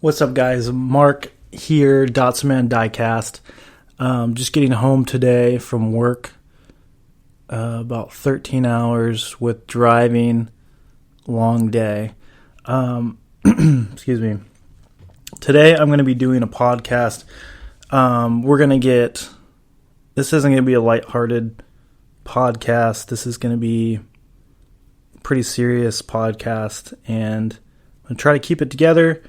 What's up, guys? Mark here, Dotsman Diecast. Just getting home today from work. About 13 hours with driving. Long day. Excuse me. Today I'm going to be doing a podcast. This isn't going to be a lighthearted podcast. This is going to be a pretty serious podcast, and I'm going to try to keep it together.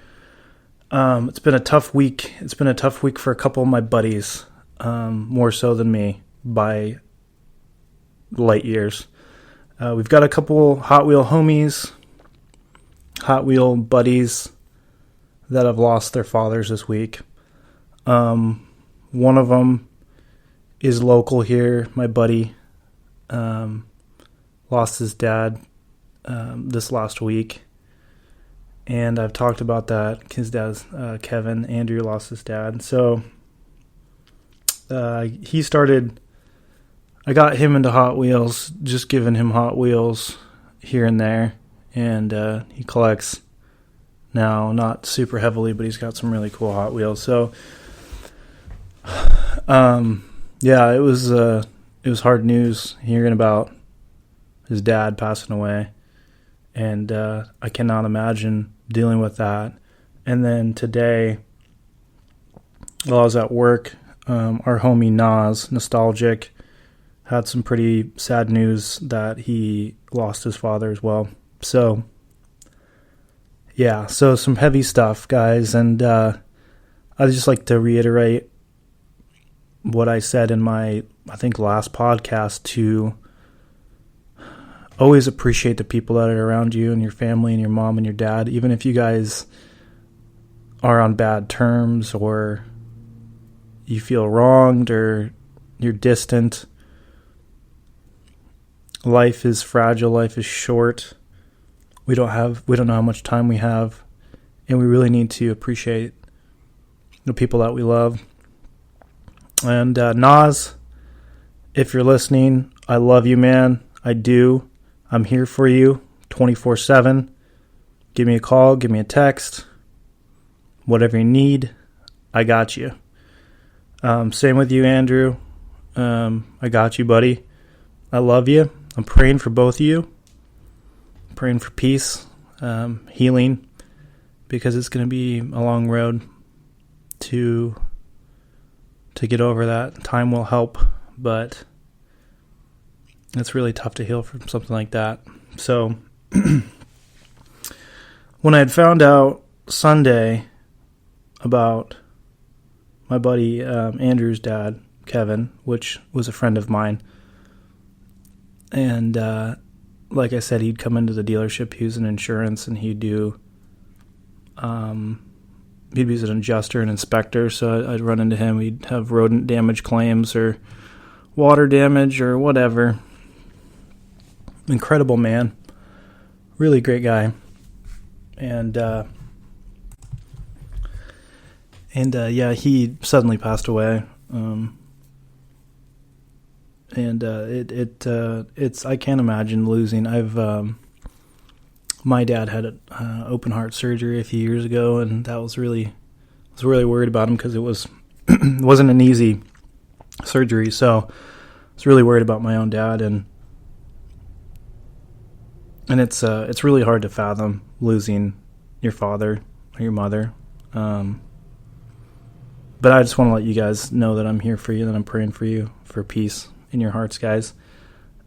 It's been a tough week. It's been a tough week for a couple of my buddies, more so than me by light years. We've got a couple Hot Wheel homies, Hot Wheel buddies that have lost their fathers this week. One of them is local here. My buddy lost his dad this last week. And I've talked about that. His dad's Kevin. Andrew lost his dad. So I got him into Hot Wheels, just giving him Hot Wheels here and there. And he collects now, not super heavily, but he's got some really cool Hot Wheels. So yeah, it was hard news hearing about his dad passing away. And I cannot imagine dealing with that. And then today, while I was at work, our homie Naz, Nostalgic, had some pretty sad news that he lost his father as well. So, yeah, so some heavy stuff, guys. And I'd just like to reiterate what I said in my, I think, last podcast, to always appreciate the people that are around you and your family and your mom and your dad, even if you guys are on bad terms or you feel wronged or you're distant. Life is fragile. Life is short. We don't know how much time we have, and we really need to appreciate the people that we love. And Naz, if you're listening, I love you, man. I do. I'm here for you 24/7. Give me a call, give me a text. Whatever you need, I got you. Same with you, Andrew. I got you, buddy. I love you. I'm praying for both of you. I'm praying for peace, healing, because it's going to be a long road to get over that. Time will help, but it's really tough to heal from something like that. So when I had found out Sunday about my buddy Andrew's dad, Kevin, which was a friend of mine, and like I said, he'd come into the dealership. He was in insurance, and he'd be an adjuster and inspector, so I'd run into him. We'd have rodent damage claims or water damage or whatever. Incredible man. Really great guy. And yeah, he suddenly passed away. It's I can't imagine losing. My dad had open heart surgery a few years ago, and I was really worried about him because it wasn't an easy surgery. So I was really worried about my own dad, and it's really hard to fathom losing your father or your mother. But I just want to let you guys know that I'm here for you, that I'm praying for you for peace in your hearts, guys.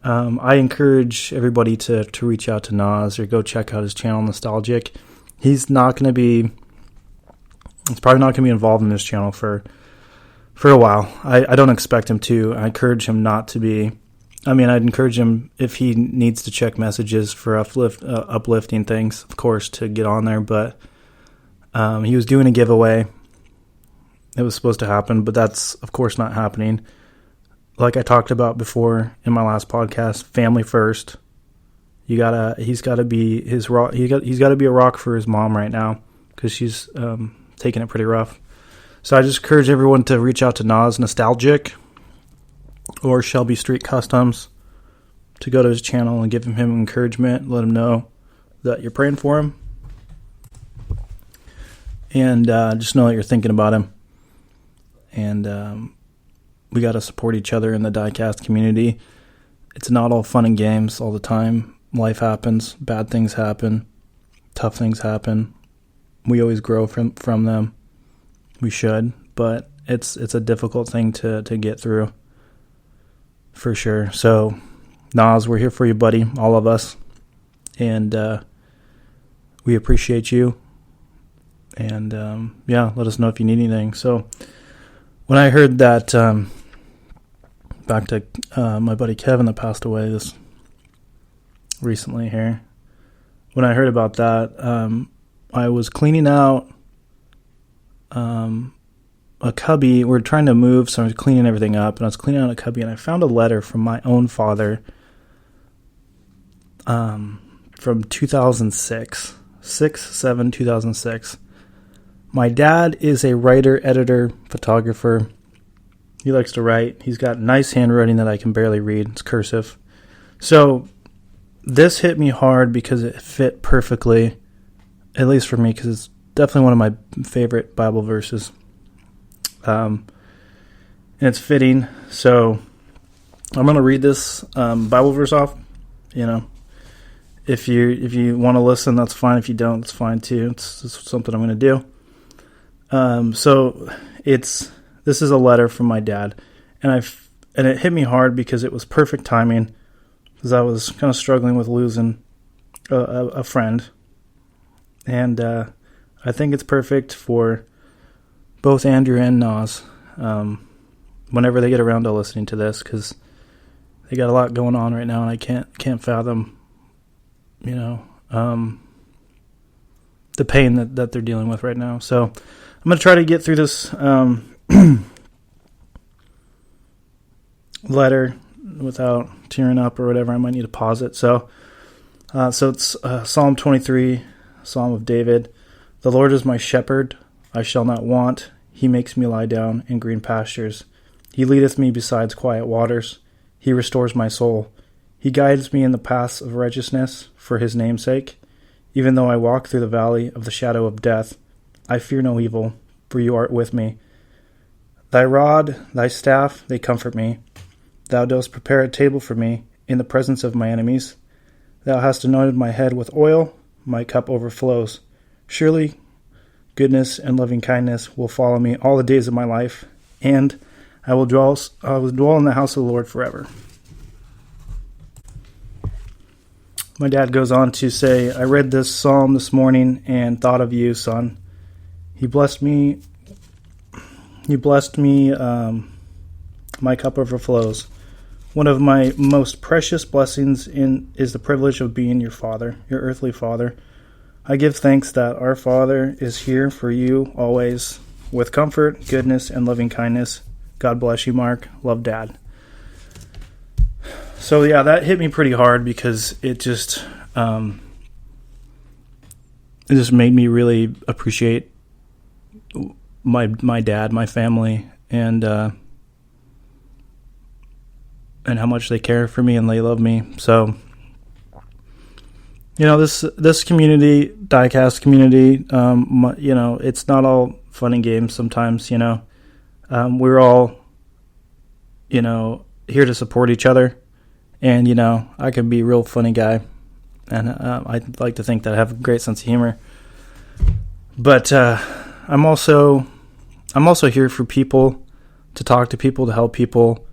I encourage everybody to reach out to Naz or go check out his channel, Nostalgic. It's probably not going to be involved in this channel for a while. I don't expect him to. I encourage him not to be. I'd encourage him, if he needs to check messages for uplifting things, of course, to get on there. But he was doing a giveaway. It was supposed to happen, but that's, of course, not happening. Like I talked about before in my last podcast, family first. He's got to be he's got to be a rock for his mom right now, because she's taking it pretty rough. So I just encourage everyone to reach out to Naz Nostalgic or Shelby Street Customs to go to his channel and give him encouragement. Let him know that you're praying for him. And just know that you're thinking about him. And we got to support each other in the diecast community. It's not all fun and games all the time. Life happens. Bad things happen. Tough things happen. We always grow from them. We should. But it's a difficult thing to get through. For sure. So, Naz, we're here for you, buddy. All of us. And we appreciate you. And let us know if you need anything. So, when I heard that, back to my buddy Kevin that passed away this recently here. When I heard about that, I was cleaning out a cubby. We're trying to move, so I was cleaning everything up, and I was cleaning out a cubby, and I found a letter from my own father from 2006, 2006. My dad is a writer, editor, photographer. He likes to write. He's got nice handwriting that I can barely read. It's cursive. So this hit me hard because it fit perfectly, at least for me, because it's definitely one of my favorite Bible verses. And it's fitting. So I'm going to read this Bible verse off. If you want to listen, that's fine. If you don't, that's fine too. It's something I'm going to do. So this is a letter from my dad, and it hit me hard because it was perfect timing, because I was kind of struggling with losing a friend, and I think it's perfect for both Andrew and Naz whenever they get around to listening to this, because they got a lot going on right now, and I can't fathom, the pain that they're dealing with right now. So I'm going to try to get through this letter without tearing up or whatever. I might need to pause it. So it's Psalm 23, Psalm of David. The Lord is my shepherd, I shall not want. He makes me lie down in green pastures. He leadeth me beside quiet waters. He restores my soul. He guides me in the paths of righteousness for his name's sake. Even though I walk through the valley of the shadow of death, I fear no evil, for you art with me. Thy rod, thy staff, they comfort me. Thou dost prepare a table for me in the presence of my enemies. Thou hast anointed my head with oil, my cup overflows. Surely goodness and loving kindness will follow me all the days of my life, and I will dwell in the house of the Lord forever. My dad goes on to say, I read this psalm this morning and thought of you, son. He blessed me. My cup overflows. One of my most precious blessings is the privilege of being your father, your earthly father. I give thanks that our Father is here for you always, with comfort, goodness, and loving kindness. God bless you, Mark. Love, Dad. So yeah, that hit me pretty hard because it just made me really appreciate my dad, my family, and how much they care for me and they love me. So, this community, diecast community, it's not all fun and games sometimes. We're all here to support each other. And, I can be a real funny guy, and I'd like to think that I have a great sense of humor. But I'm also here for people, to talk to people, to help people,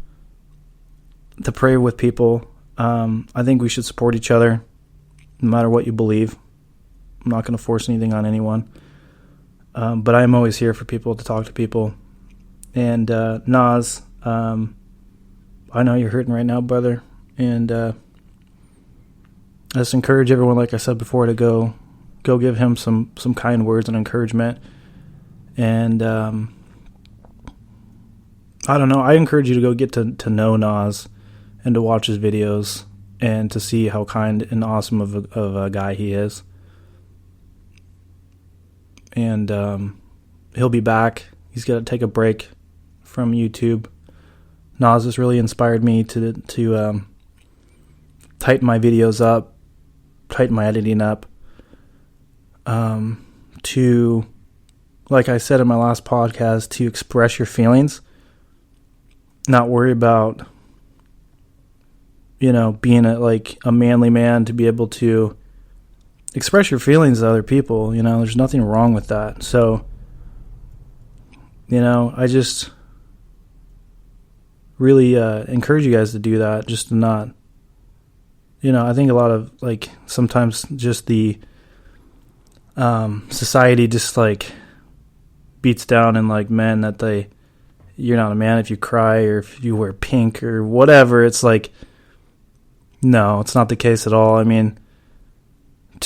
to pray with people. I think we should support each other, no matter what you believe. I'm not going to force anything on anyone. But I'm always here for people, to talk to people. And Naz, I know you're hurting right now, brother. And I just encourage everyone, like I said before, to go give him some kind words and encouragement. And I don't know, I encourage you to go get to know Naz and to watch his videos and to see how kind and awesome of a guy he is. And he'll be back. He's got to take a break from YouTube. Naz has really inspired me to tighten my videos up, tighten my editing up, to like I said in my last podcast, to express your feelings, not worry about, being a manly man, to be able to express your feelings to other people. There's nothing wrong with that. So, I just really encourage you guys to do that, just to not, I think a lot of, sometimes just the society just, beats down in, men that you're not a man if you cry or if you wear pink or whatever. It's no, it's not the case at all. I mean,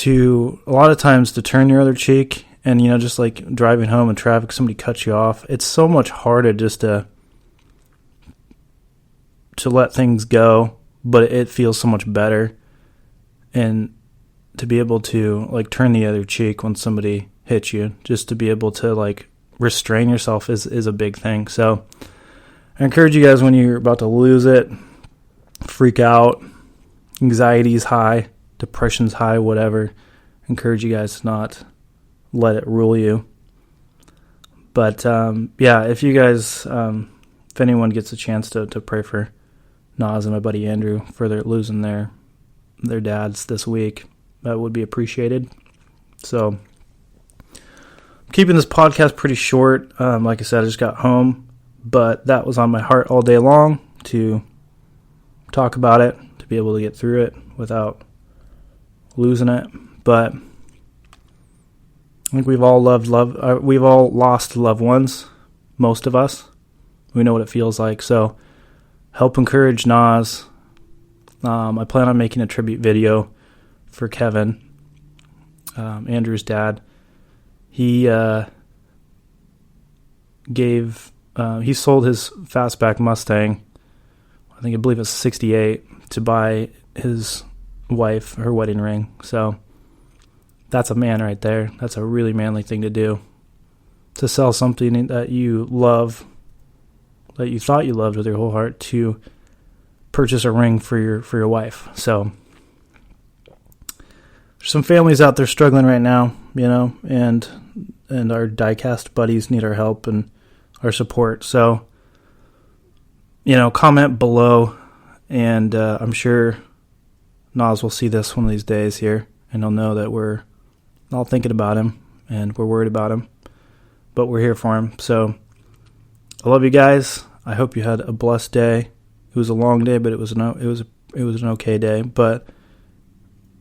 a lot of times to turn your other cheek and, just driving home in traffic, somebody cuts you off, it's so much harder just to let things go, but it feels so much better. And to be able to turn the other cheek when somebody hits you, just to be able to restrain yourself is a big thing. So I encourage you guys, when you're about to lose it, freak out, anxiety's high, depression's high, whatever, I encourage you guys to not let it rule you. But if you guys, if anyone gets a chance to pray for Naz and my buddy Andrew for losing their dads this week, that would be appreciated. So keeping this podcast pretty short. Like I said, I just got home, but that was on my heart all day long, to talk about it, to be able to get through it without losing it. But I think we've all we've all lost loved ones, most of us. We know what it feels like. So help encourage Naz. I plan on making a tribute video for Kevin, Andrew's dad. He he sold his fastback Mustang, I believe it's 68, to buy his wife her wedding ring. So that's a man right there. That's a really manly thing to do, to sell something that you love, that you thought you loved with your whole heart, to purchase a ring for your wife. So there's some families out there struggling right now, and our diecast buddies need our help and our support. So, comment below, and I'm sure Naz will see this one of these days here, and he'll know that we're all thinking about him and we're worried about him, but we're here for him. So I love you guys. I hope you had a blessed day. It was a long day, but it was an okay day. But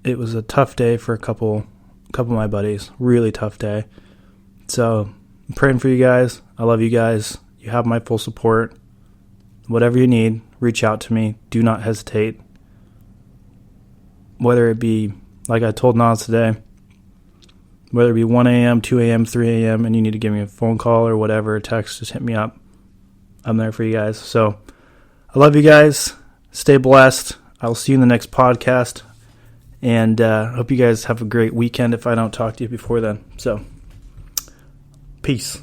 it was a tough day for a couple of my buddies. Really tough day. So I'm praying for you guys. I love you guys. You have my full support. Whatever you need, reach out to me. Do not hesitate. Whether it be, like I told Naz today, whether it be 1 a.m., 2 a.m., 3 a.m., and you need to give me a phone call or whatever, a text, just hit me up. I'm there for you guys. So I love you guys. Stay blessed. I'll see you in the next podcast. And hope you guys have a great weekend if I don't talk to you before then. So, peace.